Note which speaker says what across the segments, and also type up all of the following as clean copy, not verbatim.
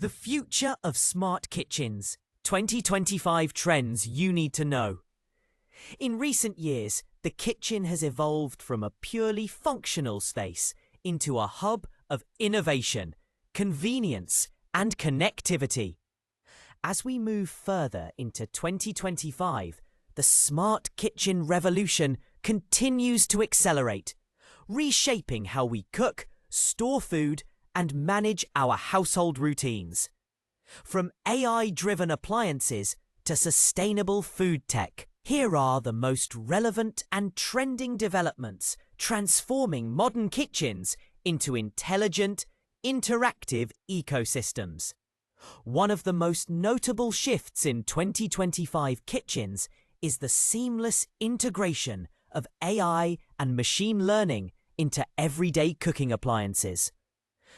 Speaker 1: The future of smart kitchens. 2025 trends you need to know. In recent years, the kitchen has evolved from a purely functional space into a hub of innovation, convenience, and connectivity. As we move further into 2025, the smart kitchen revolution continues to accelerate, reshaping how we cook, store food, and manage our household routines. From AI-driven appliances to sustainable food tech, here are the most relevant and trending developments transforming modern kitchens into intelligent, interactive ecosystems. One of the most notable shifts in 2025 kitchens is the seamless integration of AI and machine learning into everyday cooking appliances.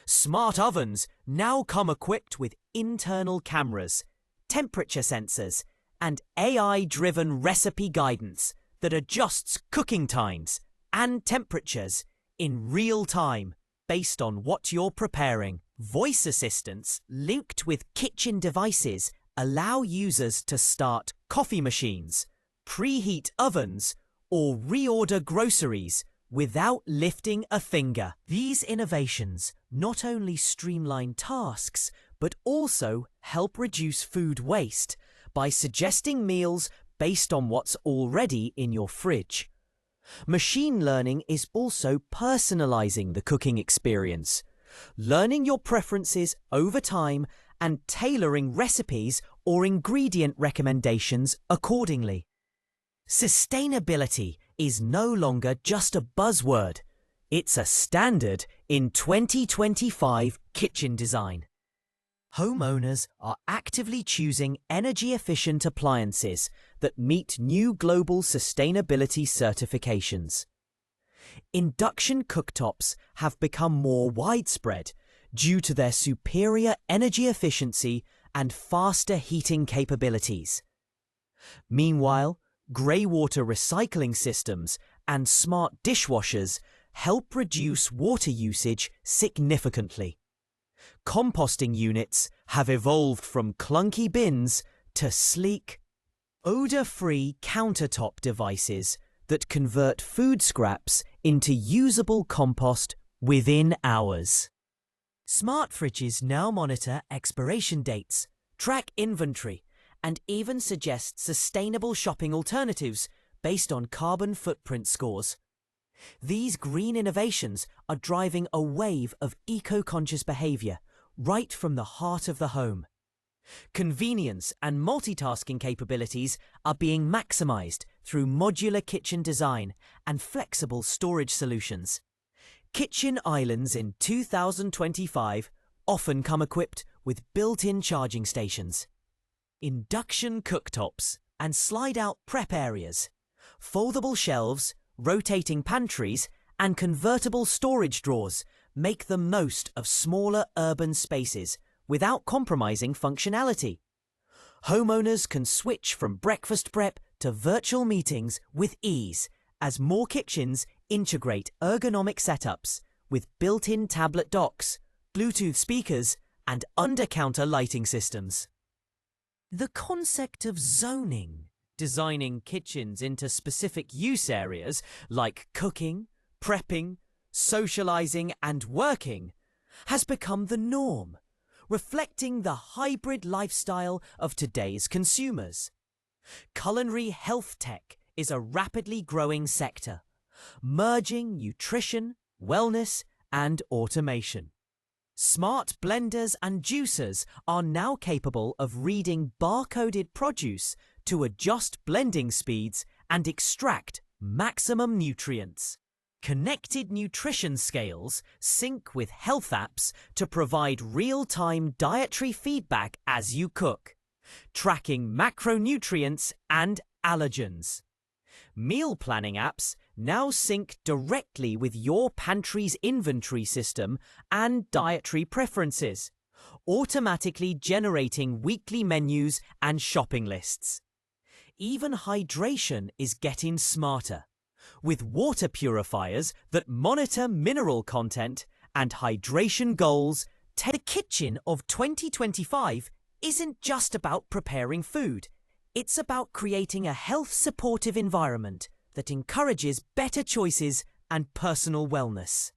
Speaker 1: Smart ovens now come equipped with internal cameras, temperature sensors, and AI-driven recipe guidance that adjusts cooking times and temperatures in real time based on what you're preparing. Voice assistants linked with kitchen devices allow users to start coffee machines, preheat ovens, or reorder groceries without lifting a finger. These innovations not only streamline tasks, but also help reduce food waste by suggesting meals based on what's already in your fridge. Machine learning is also personalizing the cooking experience, learning your preferences over time and tailoring recipes or ingredient recommendations accordingly. Sustainability is no longer just a buzzword. It's a standard in 2025 kitchen design. Homeowners are actively choosing energy-efficient appliances that meet new global sustainability certifications. Induction cooktops have become more widespread due to their superior energy efficiency and faster heating capabilities. Meanwhile, grey water recycling systems and smart dishwashers help reduce water usage significantly. Composting units have evolved from clunky bins to sleek, odor-free countertop devices that convert food scraps into usable compost within hours. Smart fridges now monitor expiration dates, track inventory, and even suggest sustainable shopping alternatives based on carbon footprint scores. These green innovations are driving a wave of eco-conscious behavior right from the heart of the home. Convenience and multitasking capabilities are being maximized through modular kitchen design and flexible storage solutions. Kitchen islands in 2025 often come equipped with built-in charging stations, induction cooktops and slide-out prep areas, foldable shelves, rotating pantries, and convertible storage drawers make the most of smaller urban spaces without compromising functionality. Homeowners can switch from breakfast prep to virtual meetings with ease as more kitchens integrate ergonomic setups with built-in tablet docks, Bluetooth speakers, and under-counter lighting systems. The concept of zoning, designing kitchens into specific use areas like cooking, prepping, socializing, and working, has become the norm, reflecting the hybrid lifestyle of today's consumers. Culinary health tech is a rapidly growing sector, merging nutrition, wellness, and automation. Smart blenders and juicers are now capable of reading barcoded produce to adjust blending speeds and extract maximum nutrients. Connected nutrition scales sync with health apps to provide real-time dietary feedback as you cook, tracking macronutrients and allergens. Meal planning apps now sync directly with your pantry's inventory system and dietary preferences, automatically generating weekly menus and shopping lists. Even hydration is getting smarter, with water purifiers that monitor mineral content and hydration goals The kitchen of 2025 isn't just about preparing food. It's about creating a health-supportive environment that encourages better choices and personal wellness.